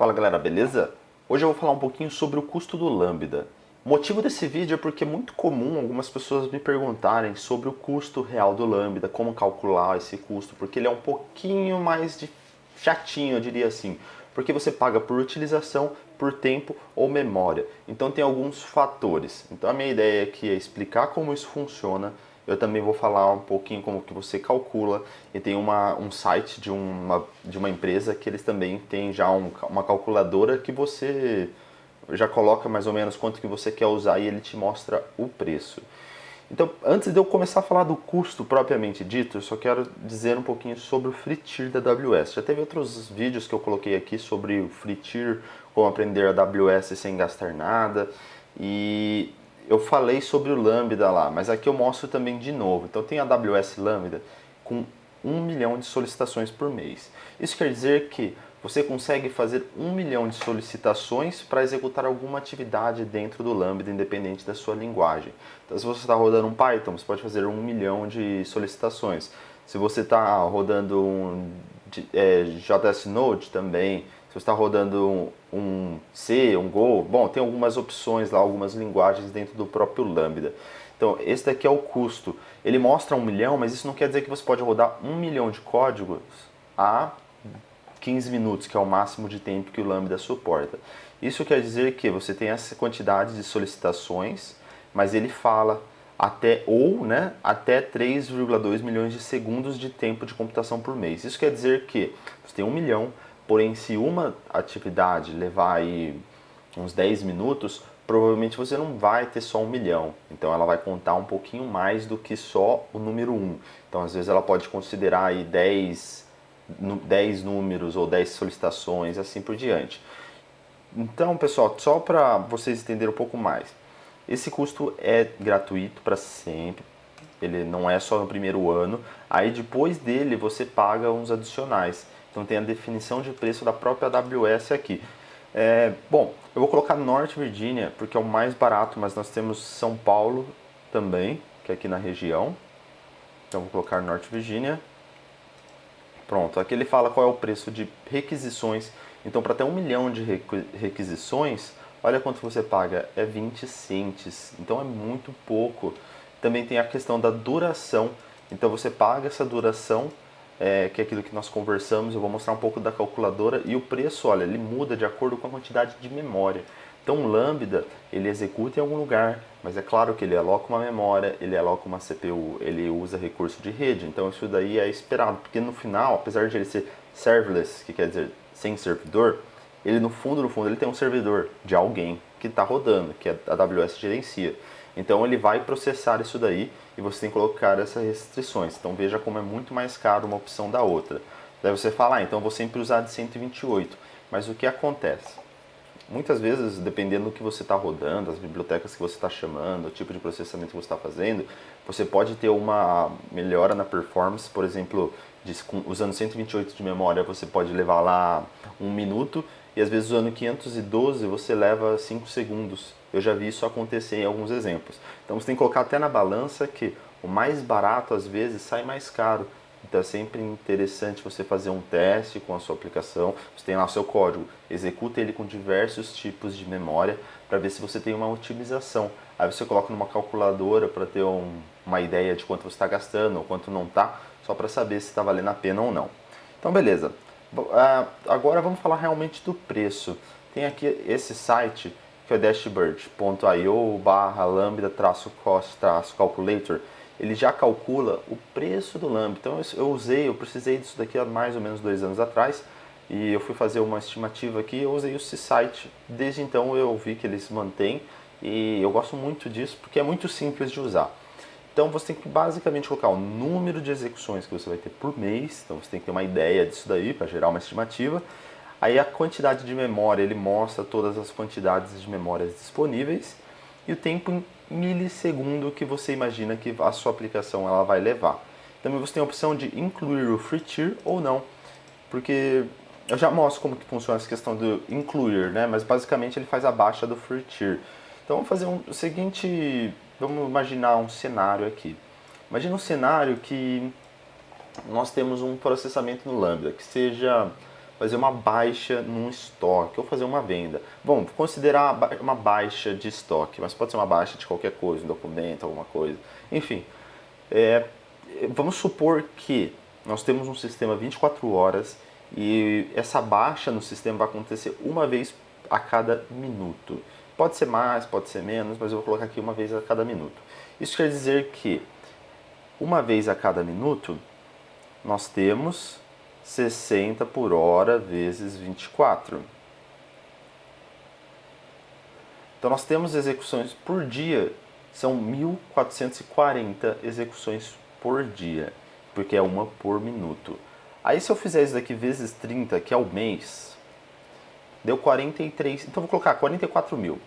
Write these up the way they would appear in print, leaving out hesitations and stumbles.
Fala galera, beleza? Hoje eu vou falar um pouquinho sobre o custo do Lambda. O motivo desse vídeo é porque é muito comum algumas pessoas me perguntarem sobre o custo real do Lambda, como calcular esse custo, porque ele é um pouquinho mais chatinho, eu diria assim, porque você paga por utilização, por tempo ou memória. Então tem alguns fatores. Então a minha ideia aqui é explicar como isso funciona. Eu também vou falar um pouquinho como que você calcula e tem um site de uma empresa que eles também têm já uma calculadora que você já coloca mais ou menos quanto que você quer usar e ele te mostra o preço. Então, antes de eu começar a falar do custo propriamente dito, eu só quero dizer um pouquinho sobre o Free Tier da AWS. Já teve outros vídeos que eu coloquei aqui sobre o Free Tier, como aprender a AWS sem gastar nada, e eu falei sobre o Lambda lá, mas aqui eu mostro também de novo. Então tem a AWS Lambda com 1 milhão de solicitações por mês. Isso quer dizer que você consegue fazer 1 milhão de solicitações para executar alguma atividade dentro do Lambda, independente da sua linguagem. Então, se você está rodando um Python, você pode fazer 1 milhão de solicitações. Se você está rodando um JS Node também, se você está rodando um C, um Go, bom, tem algumas opções lá, algumas linguagens dentro do próprio Lambda. Então, esse daqui é o custo. Ele mostra 1 milhão, mas isso não quer dizer que você pode rodar 1 milhão de códigos a 15 minutos, que é o máximo de tempo que o Lambda suporta. Isso quer dizer que você tem essa quantidade de solicitações, mas ele fala até 3,2 milhões de segundos de tempo de computação por mês. Isso quer dizer que você tem 1 milhão, porém se uma atividade levar aí uns 10 minutos, provavelmente você não vai ter só 1 milhão. Então ela vai contar um pouquinho mais do que só o número 1. Então às vezes ela pode considerar aí 10 números ou 10 solicitações, assim por diante. Então, pessoal, só para vocês entenderem um pouco mais, esse custo é gratuito para sempre, ele não é só no primeiro ano, aí depois dele você paga uns adicionais. Então tem a definição de preço da própria AWS aqui. Bom, eu vou colocar Norte Virgínia porque é o mais barato, mas nós temos São Paulo também, que é aqui na região. Então vou colocar Norte Virgínia. Pronto, aqui ele fala qual é o preço de requisições. Então, para ter 1 milhão de requisições, olha quanto você paga, é 20 cents. Então, é muito pouco. Também tem a questão da duração. Então, você paga essa duração, que é aquilo que nós conversamos. Eu vou mostrar um pouco da calculadora. E o preço, olha, ele muda de acordo com a quantidade de memória. Então, o Lambda, ele executa em algum lugar, mas é claro que ele aloca uma memória, ele aloca uma CPU, ele usa recurso de rede. Então, isso daí é esperado, porque no final, apesar de ele ser serverless, que quer dizer sem servidor, ele no fundo, ele tem um servidor de alguém que está rodando, que a AWS gerencia. Então, ele vai processar isso daí e você tem que colocar essas restrições. Então, veja como é muito mais caro uma opção da outra. Daí você fala, então eu vou sempre usar de 128. Mas o que acontece? Muitas vezes, dependendo do que você está rodando, as bibliotecas que você está chamando, o tipo de processamento que você está fazendo, você pode ter uma melhora na performance, por exemplo, usando 128 de memória você pode levar lá 1 minuto e às vezes usando 512 você leva 5 segundos. Eu já vi isso acontecer em alguns exemplos. Então você tem que colocar até na balança que o mais barato às vezes sai mais caro. Então é sempre interessante você fazer um teste com a sua aplicação. Você tem lá o seu código, executa ele com diversos tipos de memória para ver se você tem uma otimização. Aí você coloca numa calculadora para ter uma ideia de quanto você está gastando ou quanto não está, só para saber se está valendo a pena ou não. Então beleza, agora vamos falar realmente do preço. Tem aqui esse site que é dashboard.io/lambda-cost-calculator. Ele já calcula o preço do Lambda. Então eu precisei disso daqui há mais ou menos 2 anos atrás e eu fui fazer uma estimativa aqui, eu usei esse site. Desde então eu vi que eles mantêm e eu gosto muito disso porque é muito simples de usar. Então você tem que basicamente colocar o número de execuções que você vai ter por mês, então você tem que ter uma ideia disso daí para gerar uma estimativa. Aí a quantidade de memória, ele mostra todas as quantidades de memórias disponíveis e o tempo em milissegundo que você imagina que a sua aplicação ela vai levar. Também você tem a opção de incluir o free tier ou não, porque eu já mostro como que funciona essa questão do incluir, né? Mas basicamente ele faz a baixa do free tier. Então vamos fazer o seguinte, vamos imaginar um cenário aqui. Imagina um cenário que nós temos um processamento no Lambda, que seja, fazer uma baixa num estoque ou fazer uma venda. Bom, vou considerar uma baixa de estoque, mas pode ser uma baixa de qualquer coisa, um documento, alguma coisa. Enfim, vamos supor que nós temos um sistema 24 horas e essa baixa no sistema vai acontecer uma vez a cada minuto. Pode ser mais, pode ser menos, mas eu vou colocar aqui uma vez a cada minuto. Isso quer dizer que uma vez a cada minuto nós temos 60 por hora vezes 24. Então nós temos execuções por dia, são 1440 execuções por dia, porque é uma por minuto. Aí se eu fizer isso daqui vezes 30, que é o mês, deu 43, então vou colocar 44 mil.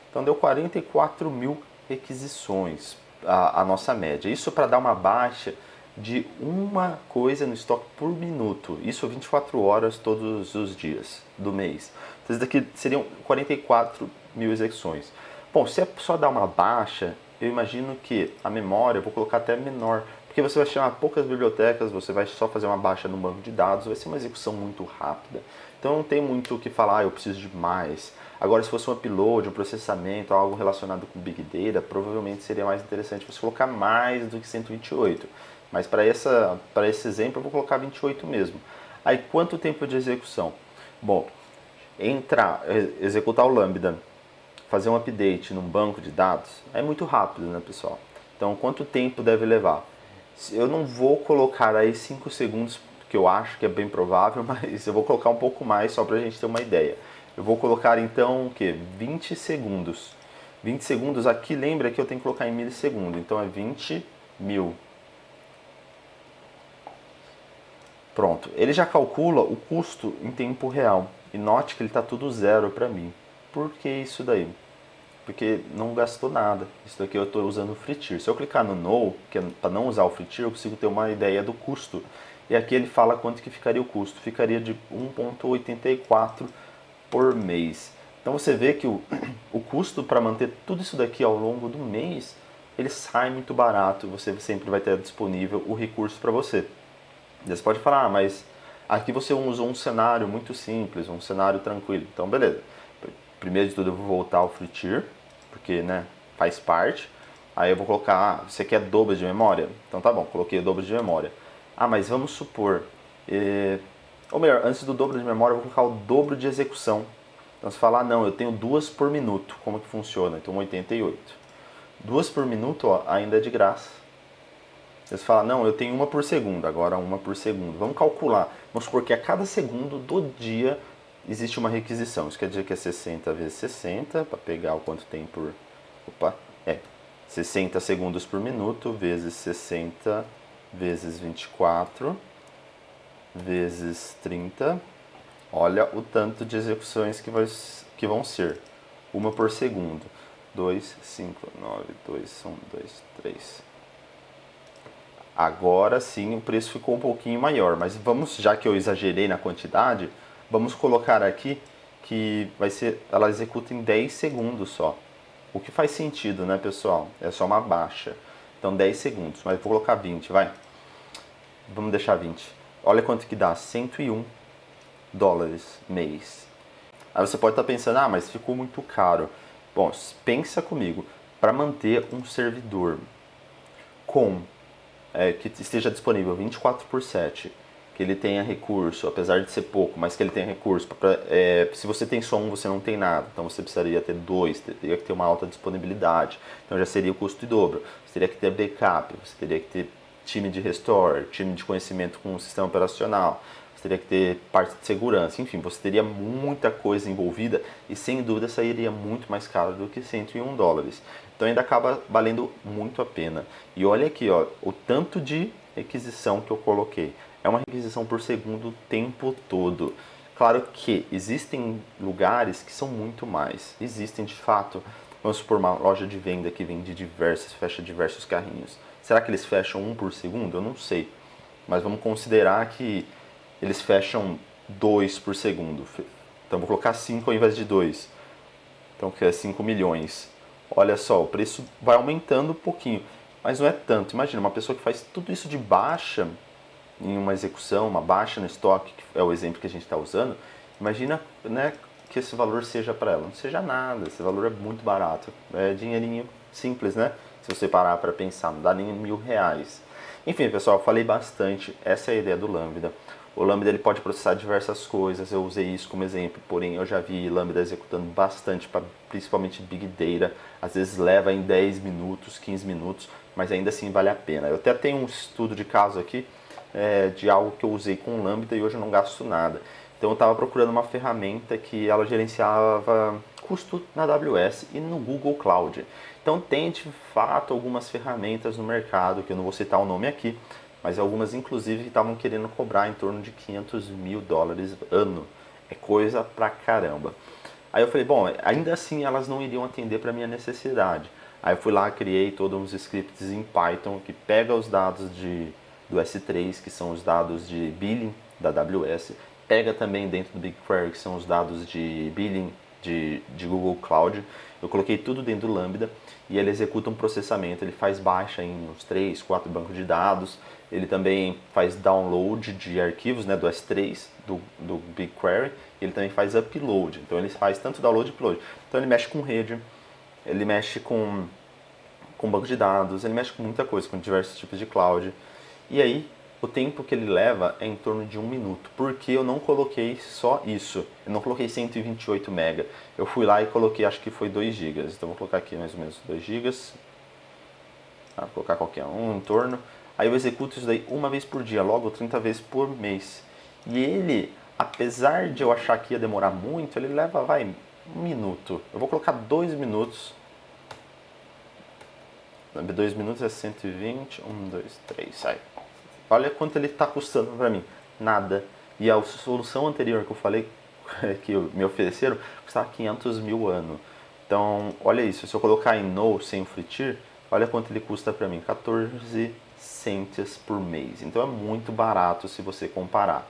Então deu 44 mil requisições, a nossa média. Isso para dar uma baixa de uma coisa no estoque por minuto. Isso 24 horas todos os dias do mês. Então isso daqui seriam 44 mil execuções. Bom, se é só dar uma baixa, eu imagino que a memória, eu vou colocar até menor, porque você vai chamar poucas bibliotecas, você vai só fazer uma baixa no banco de dados, vai ser uma execução muito rápida. Então não tem muito o que falar, eu preciso de mais. Agora, se fosse um upload, um processamento, algo relacionado com Big Data, provavelmente seria mais interessante você colocar mais do que 128. Mas para esse exemplo, eu vou colocar 28 mesmo. Aí, quanto tempo de execução? Bom, executar o Lambda, fazer um update num banco de dados, é muito rápido, né, pessoal? Então, quanto tempo deve levar? Eu não vou colocar aí 5 segundos, que eu acho que é bem provável, mas eu vou colocar um pouco mais só para a gente ter uma ideia. Eu vou colocar então o que? 20 segundos. 20 segundos aqui, lembra que eu tenho que colocar em milissegundo, então é 20 mil. Pronto, ele já calcula o custo em tempo real. E note que ele está tudo zero para mim. Por que isso daí? Porque não gastou nada. Isso daqui eu estou usando o free tier. Se eu clicar no No, que é para não usar o free tier, eu consigo ter uma ideia do custo. E aqui ele fala quanto que ficaria o custo. Ficaria de 1,84 por mês. Então você vê que o custo para manter tudo isso daqui ao longo do mês, ele sai muito barato. Você sempre vai ter disponível o recurso para você. Você pode falar, mas aqui você usou um cenário muito simples, um cenário tranquilo. Então, beleza. Primeiro de tudo, eu vou voltar ao free tier, porque, né, faz parte. Aí eu vou colocar, você quer dobro de memória? Então tá bom, coloquei o dobro de memória. Ah, mas vamos supor, ou melhor, antes do dobro de memória, eu vou colocar o dobro de execução. Então você fala, não, eu tenho 2 por minuto, como que funciona? Então 88. 2 por minuto, ó, ainda é de graça. Você fala, não, eu tenho 1 por segundo, agora 1 por segundo. Vamos calcular. Vamos supor que a cada segundo do dia existe uma requisição. Isso quer dizer que é 60 vezes 60, para pegar o quanto tem por... 60 segundos por minuto, vezes 60 vezes 24, vezes 30. Olha o tanto de execuções que vão ser. 1 por segundo. 2, 5, 9, 2, 1, 2, 3... Agora sim o preço ficou um pouquinho maior, mas vamos, já que eu exagerei na quantidade, vamos colocar aqui que ela executa em 10 segundos só. O que faz sentido, né, pessoal? É só uma baixa. Então 10 segundos, mas vou colocar 20, vai. Vamos deixar 20. Olha quanto que dá, 101 dólares mês. Aí você pode estar pensando, ah, mas ficou muito caro. Bom, pensa comigo, para manter um servidor que esteja disponível 24/7, que ele tenha recurso, apesar de ser pouco, mas que ele tenha recurso. Se você tem só um, você não tem nada, então você precisaria ter 2, teria que ter uma alta disponibilidade, então já seria o custo em dobro. Você teria que ter backup, você teria que ter time de restore, time de conhecimento com o sistema operacional, você teria que ter parte de segurança, enfim, você teria muita coisa envolvida e sem dúvida sairia muito mais caro do que 101 dólares. Então ainda acaba valendo muito a pena. E olha aqui, ó, o tanto de requisição que eu coloquei. É uma requisição por segundo o tempo todo. Claro que existem lugares que são muito mais. Existem de fato. Vamos supor uma loja de venda que vende fecha diversos carrinhos. Será que eles fecham 1 por segundo? Eu não sei. Mas vamos considerar que eles fecham 2 por segundo. Então vou colocar 5 ao invés de 2. Então que é 5 milhões. Olha só, o preço vai aumentando um pouquinho, mas não é tanto. Imagina, uma pessoa que faz tudo isso de baixa, em uma execução, uma baixa no estoque, que é o exemplo que a gente está usando, imagina, né, que esse valor seja para ela. Não seja nada, esse valor é muito barato. É dinheirinho simples, né? Se você parar para pensar, não dá nem R$ 1.000. Enfim, pessoal, falei bastante. Essa é a ideia do Lambda. O Lambda ele pode processar diversas coisas, eu usei isso como exemplo, porém eu já vi Lambda executando bastante, principalmente Big Data, às vezes leva em 10 minutos, 15 minutos, mas ainda assim vale a pena. Eu até tenho um estudo de caso aqui, de algo que eu usei com Lambda e hoje eu não gasto nada. Então eu estava procurando uma ferramenta que ela gerenciava custo na AWS e no Google Cloud. Então tem de fato algumas ferramentas no mercado, que eu não vou citar o nome aqui, mas algumas inclusive estavam querendo cobrar em torno de US$ 500.000 ano. É coisa pra caramba. Aí eu falei, bom, ainda assim elas não iriam atender para minha necessidade. Aí eu fui lá, criei todos uns scripts em Python que pega os dados do S3, que são os dados de billing da AWS, pega também dentro do BigQuery, que são os dados de billing de Google Cloud. Eu coloquei tudo dentro do Lambda e ele executa um processamento, ele faz baixa em uns 3, 4 bancos de dados, ele também faz download de arquivos, né, do S3, do BigQuery, e ele também faz upload, então ele faz tanto download e upload. Então ele mexe com rede, ele mexe com banco de dados, ele mexe com muita coisa, com diversos tipos de cloud. E aí, o tempo que ele leva é em torno de 1 minuto, porque eu não coloquei só isso, eu não coloquei 128 MB, eu fui lá e coloquei, acho que foi 2 GB, então vou colocar aqui mais ou menos 2 GB, vou colocar qualquer um em torno, aí eu executo isso daí uma vez por dia, logo 30 vezes por mês. E ele, apesar de eu achar que ia demorar muito, ele leva, 1 minuto, eu vou colocar 2 minutos, 2 minutos é 120, 1, 2, 3, sai. Olha quanto ele está custando para mim, nada. E a solução anterior que eu falei, que me ofereceram, custava 500.000 ano. Então, olha isso, se eu colocar em No, sem o free tier, olha quanto ele custa para mim, 14 cents por mês. Então é muito barato se você comparar.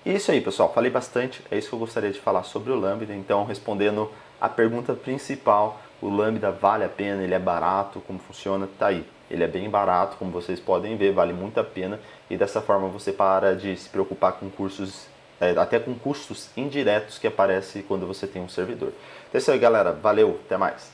E é isso aí, pessoal, falei bastante, é isso que eu gostaria de falar sobre o Lambda. Então, respondendo a pergunta principal, o Lambda vale a pena, ele é barato, como funciona, tá aí. Ele é bem barato, como vocês podem ver, vale muito a pena e dessa forma você para de se preocupar com cursos, até com custos indiretos que aparecem quando você tem um servidor. Então é isso aí, galera. Valeu, até mais.